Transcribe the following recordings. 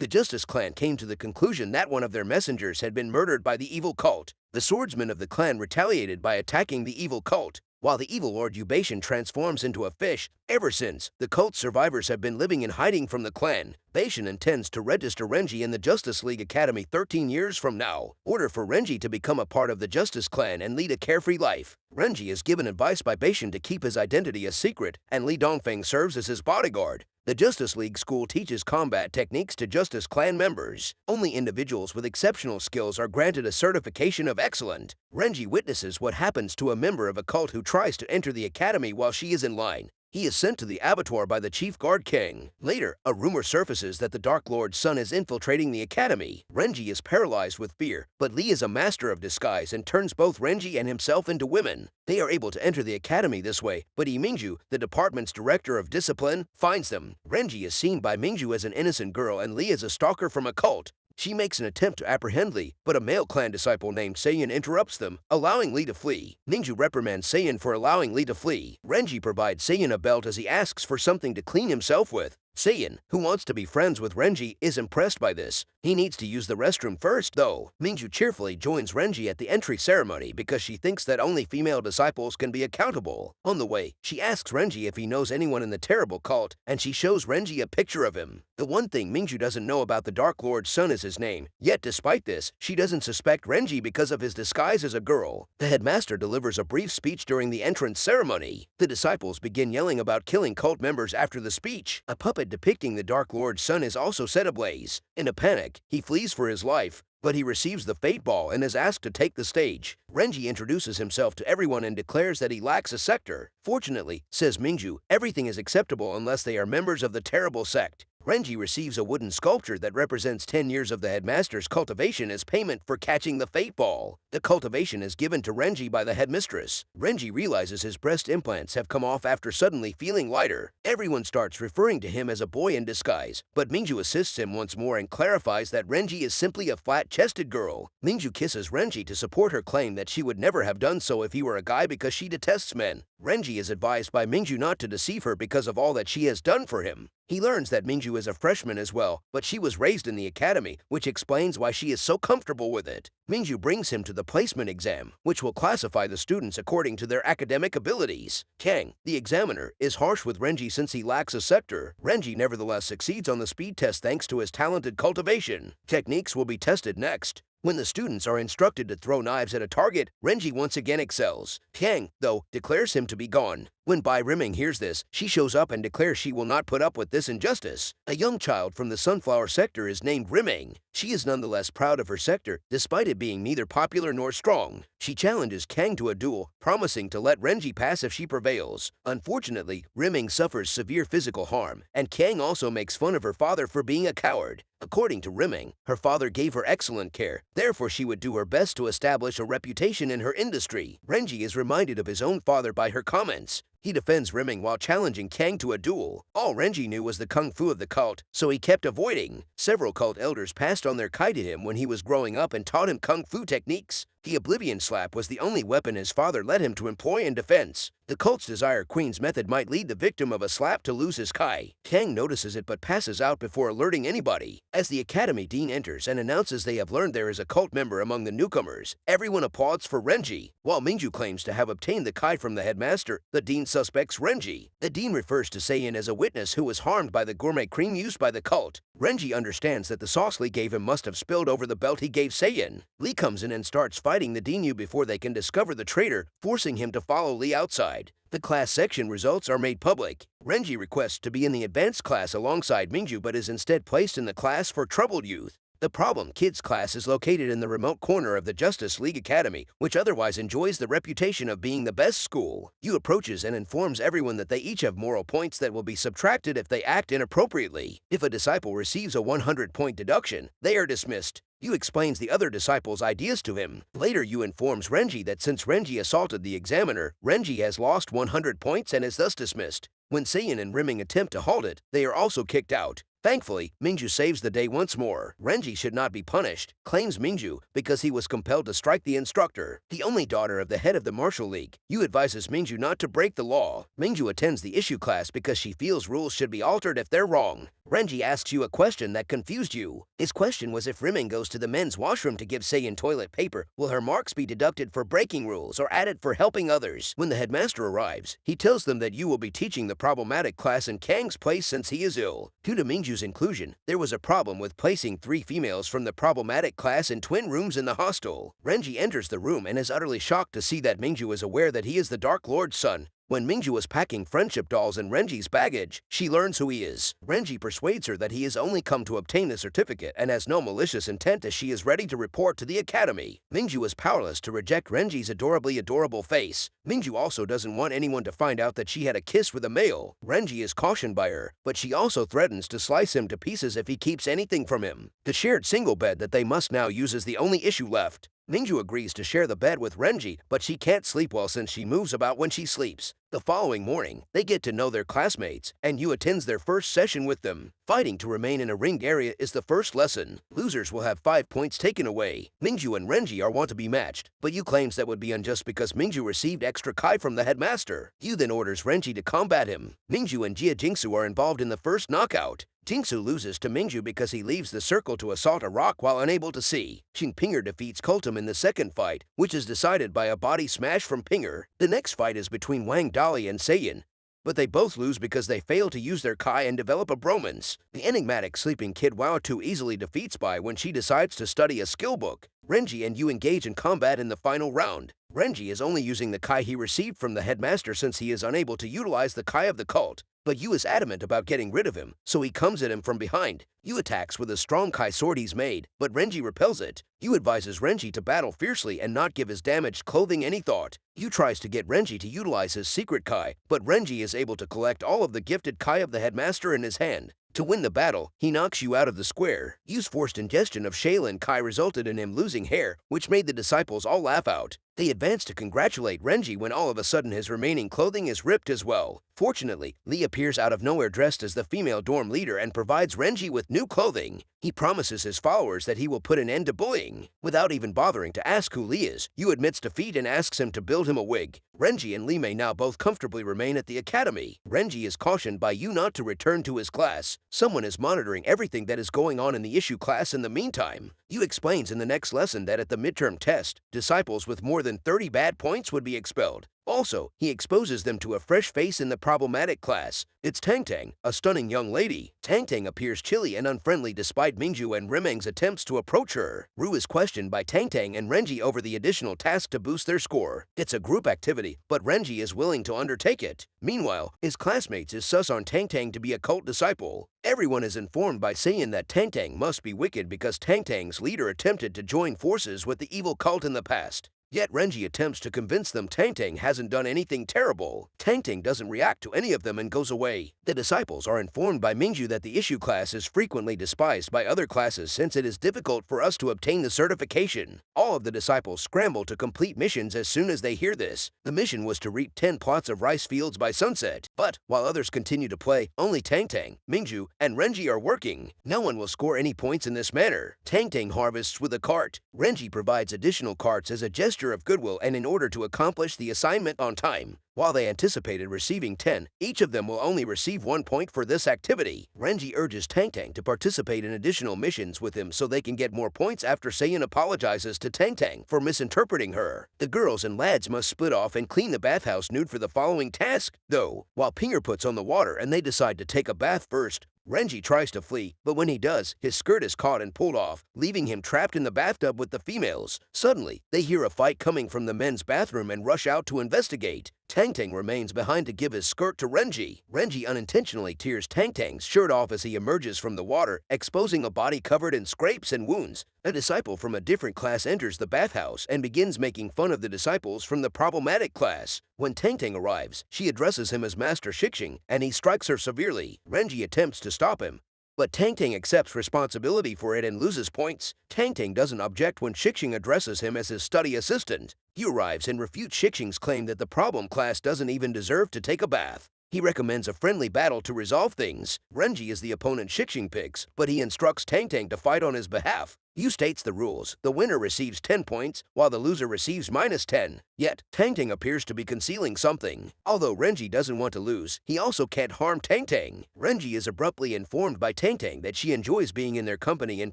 The Justice Clan came to the conclusion that one of their messengers had been murdered by the evil cult. The swordsmen of the clan retaliated by attacking the evil cult, while the evil Lord Ubation transforms into a fish. Ever since, the cult survivors have been living in hiding from the clan. Bashan intends to register Renji in the Justice League Academy 13 years from now, order for Renji to become a part of the Justice Clan and lead a carefree life. Renji is given advice by Bashan to keep his identity a secret, and Li Dongfeng serves as his bodyguard. The Justice League School teaches combat techniques to Justice Clan members. Only individuals with exceptional skills are granted a certification of excellent. Renji witnesses what happens to a member of a cult who tries to enter the academy while she is in line. He is sent to the abattoir by the chief guard king. Later, a rumor surfaces that the Dark Lord's son is infiltrating the academy. Renji is paralyzed with fear, but Lee is a master of disguise and turns both Renji and himself into women. They are able to enter the academy this way, but Lee Mingju, the department's director of discipline, finds them. Renji is seen by Mingju as an innocent girl and Lee as a stalker from a cult. She makes an attempt to apprehend Lee, but a male clan disciple named Seiyan interrupts them, allowing Lee to flee. Mingju reprimands Seiyan for allowing Lee to flee. Renji provides Seiyan a belt as he asks for something to clean himself with. Seiyan, who wants to be friends with Renji, is impressed by this. He needs to use the restroom first, though. Mingju cheerfully joins Renji at the entry ceremony because she thinks that only female disciples can be accountable. On the way, she asks Renji if he knows anyone in the terrible cult, and she shows Renji a picture of him. The one thing Mingju doesn't know about the Dark Lord's son is his name. Yet despite this, she doesn't suspect Renji because of his disguise as a girl. The headmaster delivers a brief speech during the entrance ceremony. The disciples begin yelling about killing cult members after the speech. A puppet depicting the Dark Lord's son is also set ablaze. In a panic, he flees for his life, but he receives the Fate Ball and is asked to take the stage. Renji introduces himself to everyone and declares that he lacks a sector. Fortunately, says Mingju, everything is acceptable unless they are members of the terrible sect. Renji receives a wooden sculpture that represents 10 years of the headmaster's cultivation as payment for catching the Fate Ball. The cultivation is given to Renji by the headmistress. Renji realizes his breast implants have come off after suddenly feeling lighter. Everyone starts referring to him as a boy in disguise, but Mingju assists him once more and clarifies that Renji is simply a flat-chested girl. Mingju kisses Renji to support her claim that she would never have done so if he were a guy because she detests men. Renji is advised by Mingju not to deceive her because of all that she has done for him. He learns that Mingju is a freshman as well, but she was raised in the academy, which explains why she is so comfortable with it. Mingju brings him to the placement exam, which will classify the students according to their academic abilities. Kang, the examiner, is harsh with Renji since he lacks a sector. Renji nevertheless succeeds on the speed test thanks to his talented cultivation. Techniques will be tested next. When the students are instructed to throw knives at a target, Renji once again excels. Kang, though, declares him to be gone. When Bai Riming hears this, she shows up and declares she will not put up with this injustice. A young child from the Sunflower sector is named Riming. She is nonetheless proud of her sector, despite it being neither popular nor strong. She challenges Kang to a duel, promising to let Renji pass if she prevails. Unfortunately, Riming suffers severe physical harm, and Kang also makes fun of her father for being a coward. According to Riming, her father gave her excellent care, therefore she would do her best to establish a reputation in her industry. Renji is reminded of his own father by her comments. He defends Riming while challenging Kang to a duel. All Renji knew was the kung fu of the cult, so he kept avoiding. Several cult elders passed on their kai to him when he was growing up and taught him kung fu techniques. The Oblivion Slap was the only weapon his father led him to employ in defense. The cult's Desire Queen's method might lead the victim of a slap to lose his kai. Kang notices it but passes out before alerting anybody. As the Academy Dean enters and announces they have learned there is a cult member among the newcomers, everyone applauds for Renji. While Mingju claims to have obtained the kai from the headmaster, the Dean suspects Renji. The Dean refers to Seiyan as a witness who was harmed by the gourmet cream used by the cult. Renji understands that the sauce Lee gave him must have spilled over the belt he gave Seiyan. Lee comes in and starts fighting the Dean before they can discover the traitor, forcing him to follow Lee outside. The class section results are made public. Renji requests to be in the advanced class alongside Mingju but is instead placed in the class for troubled youth. The Problem Kids class is located in the remote corner of the Justice League Academy, which otherwise enjoys the reputation of being the best school. Yu approaches and informs everyone that they each have moral points that will be subtracted if they act inappropriately. If a disciple receives a 100-point deduction, they are dismissed. Yu explains the other disciples' ideas to him. Later, Yu informs Renji that since Renji assaulted the examiner, Renji has lost 100 points and is thus dismissed. When Seiyan and Riming attempt to halt it, they are also kicked out. Thankfully, Mingju saves the day once more. Renji should not be punished, claims Mingju, because he was compelled to strike the instructor, the only daughter of the head of the Martial League. Yu advises Mingju not to break the law. Mingju attends the issue class because she feels rules should be altered if they're wrong. Renji asks Yu a question that confused Yu. His question was if Rimming goes to the men's washroom to give Seiyin toilet paper, will her marks be deducted for breaking rules or added for helping others? When the headmaster arrives, he tells them that Yu will be teaching the problematic class in Kang's place since he is ill. Due to Mingju's inclusion, there was a problem with placing 3 females from the problematic class in twin rooms in the hostel. Renji enters the room and is utterly shocked to see that Mingju is aware that he is the Dark Lord's son. When Mingju was packing friendship dolls in Renji's baggage, she learns who he is. Renji persuades her that he has only come to obtain the certificate and has no malicious intent as she is ready to report to the academy. Mingju is powerless to reject Renji's adorable face. Mingju also doesn't want anyone to find out that she had a kiss with a male. Renji is cautioned by her, but she also threatens to slice him to pieces if he keeps anything from him. The shared single bed that they must now use is the only issue left. Mingju agrees to share the bed with Renji, but she can't sleep well since she moves about when she sleeps. The following morning, they get to know their classmates, and Yu attends their first session with them. Fighting to remain in a ringed area is the first lesson. Losers will have 5 points taken away. Mingju and Renji are want to be matched, but Yu claims that would be unjust because Mingju received extra kai from the headmaster. Yu then orders Renji to combat him. Mingju and Jia Jingsu are involved in the first knockout. Jingsu loses to Mingju because he leaves the circle to assault a rock while unable to see. Pinger defeats Kultum in the second fight, which is decided by a body smash from Pinger. The next fight is between Wang Dali and Seiyin, but they both lose because they fail to use their kai and develop a bromance. The enigmatic sleeping kid Wao Tu easily defeats Bai when she decides to study a skill book. Renji and Yu engage in combat in the final round. Renji is only using the kai he received from the headmaster since he is unable to utilize the kai of the cult. But Yu is adamant about getting rid of him, so he comes at him from behind. Yu attacks with a strong kai sword he's made, but Renji repels it. Yu advises Renji to battle fiercely and not give his damaged clothing any thought. Yu tries to get Renji to utilize his secret kai, but Renji is able to collect all of the gifted kai of the headmaster in his hand. To win the battle, he knocks Yu out of the square. Yu's forced ingestion of Shaolin Kai resulted in him losing hair, which made the disciples all laugh out. They advance to congratulate Renji when all of a sudden his remaining clothing is ripped as well. Fortunately, Lee appears out of nowhere dressed as the female dorm leader and provides Renji with new clothing. He promises his followers that he will put an end to bullying. Without even bothering to ask who Lee is, Yu admits defeat and asks him to build him a wig. Renji and Lee may now both comfortably remain at the academy. Renji is cautioned by Yu not to return to his class. Someone is monitoring everything that is going on in the issue class in the meantime. Yu explains in the next lesson that at the midterm test, disciples with more than 30 bad points would be expelled. Also, he exposes them to a fresh face in the problematic class. It's Tang Tang, a stunning young lady. Tang Tang appears chilly and unfriendly despite Mingju and Rimeng's attempts to approach her. Ru is questioned by Tang Tang and Renji over the additional task to boost their score. It's a group activity, but Renji is willing to undertake it. Meanwhile, his classmates is sus on Tang Tang to be a cult disciple. Everyone is informed by saying that Tang Tang must be wicked because Tang Tang's leader attempted to join forces with the evil cult in the past. Yet Renji attempts to convince them Tang Tang hasn't done anything terrible. Tang Tang doesn't react to any of them and goes away. The disciples are informed by Mingju that the issue class is frequently despised by other classes since it is difficult for us to obtain the certification. All of the disciples scramble to complete missions as soon as they hear this. The mission was to reap 10 plots of rice fields by sunset. But while others continue to play, only Tang Tang, Mingju, and Renji are working. No one will score any points in this manner. Tang Tang harvests with a cart. Renji provides additional carts as a gesture of goodwill and in order to accomplish the assignment on time. While they anticipated receiving 10, each of them will only receive 1 point for this activity. Renji urges Tang Tang to participate in additional missions with him so they can get more points after Seiyin apologizes to Tang Tang for misinterpreting her. The girls and lads must split off and clean the bathhouse nude for the following task, though, while Pinger puts on the water and they decide to take a bath first. Renji tries to flee, but when he does, his skirt is caught and pulled off, leaving him trapped in the bathtub with the females. Suddenly, they hear a fight coming from the men's bathroom and rush out to investigate. Tang Tang remains behind to give his skirt to Renji. Renji unintentionally tears Tang Tang's shirt off as he emerges from the water, exposing a body covered in scrapes and wounds. A disciple from a different class enters the bathhouse and begins making fun of the disciples from the problematic class. When Tang Tang arrives, she addresses him as Master Shixing, and he strikes her severely. Renji attempts to stop him, but Tang Tang accepts responsibility for it and loses points. Tang Tang doesn't object when Shixing addresses him as his study assistant. He arrives and refutes Shixing's claim that the problem class doesn't even deserve to take a bath. He recommends a friendly battle to resolve things. Renji is the opponent Shixing picks, but he instructs Tang Tang to fight on his behalf. Yu states the rules. The winner receives 10 points, while the loser receives -10. Yet, Tang Tang appears to be concealing something. Although Renji doesn't want to lose, he also can't harm Tang Tang. Renji is abruptly informed by Tang Tang that she enjoys being in their company in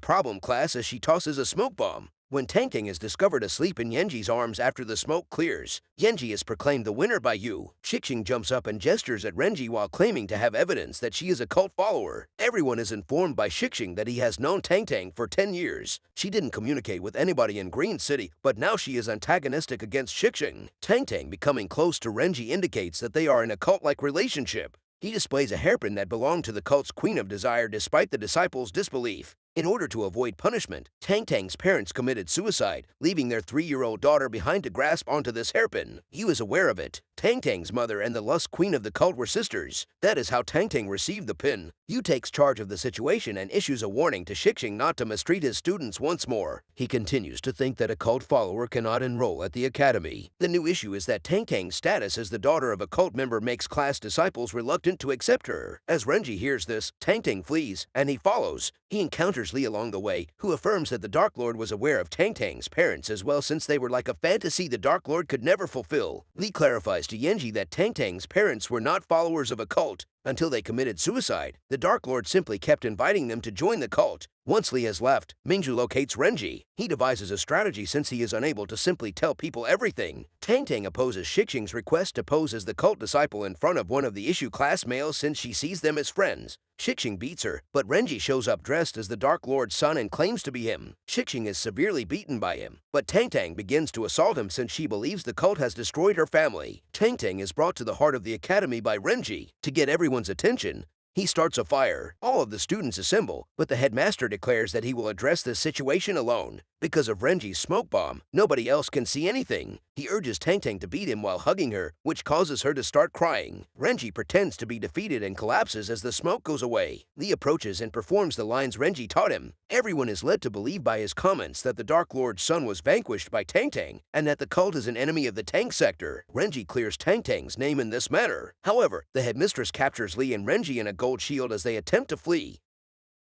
problem class as she tosses a smoke bomb. When Tang Tang is discovered asleep in Yenji's arms after the smoke clears, Yenji is proclaimed the winner by Yu. Shixing jumps up and gestures at Renji while claiming to have evidence that she is a cult follower. Everyone is informed by Shixing that he has known Tang Tang for 10 years. She didn't communicate with anybody in Green City, but now she is antagonistic against Shixing. Tang Tang becoming close to Renji indicates that they are in a cult-like relationship. He displays a hairpin that belonged to the cult's Queen of Desire despite the disciples' disbelief. In order to avoid punishment, Tang Tang's parents committed suicide, leaving their 3-year-old daughter behind to grasp onto this hairpin. Yu is aware of it. Tang Tang's mother and the lust queen of the cult were sisters. That is how Tang Tang received the pin. Yu takes charge of the situation and issues a warning to Shixing not to mistreat his students once more. He continues to think that a cult follower cannot enroll at the academy. The new issue is that Tang Tang's status as the daughter of a cult member makes class disciples reluctant to accept her. As Renji hears this, Tang Tang flees, and he follows. He encounters Lee along the way, who affirms that the Dark Lord was aware of Tang Tang's parents as well since they were like a fantasy the Dark Lord could never fulfill. Lee clarifies to Yenji that Tang Tang's parents were not followers of a cult. Until they committed suicide, the Dark Lord simply kept inviting them to join the cult. Once Lee has left, Mingju locates Renji. He devises a strategy since he is unable to simply tell people everything. Tang Tang opposes Shixing's request to pose as the cult disciple in front of one of the issue class males since she sees them as friends. Shixing beats her, but Renji shows up dressed as the Dark Lord's son and claims to be him. Shixing is severely beaten by him, but Tang Tang begins to assault him since she believes the cult has destroyed her family. Tang Tang is brought to the heart of the academy by Renji. To get everyone's attention, he starts a fire. All of the students assemble, but the headmaster declares that he will address this situation alone. Because of Renji's smoke bomb, nobody else can see anything. He urges Tang Tang to beat him while hugging her, which causes her to start crying. Renji pretends to be defeated and collapses as the smoke goes away. Lee approaches and performs the lines Renji taught him. Everyone is led to believe by his comments that the Dark Lord's son was vanquished by Tang Tang, and that the cult is an enemy of the Tang sector. Renji clears Tang Tang's name in this manner. However, the headmistress captures Lee and Renji in a gold shield as they attempt to flee.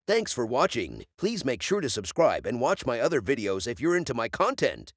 Thanks for watching. Please make sure to subscribe and watch my other videos if you're into my content.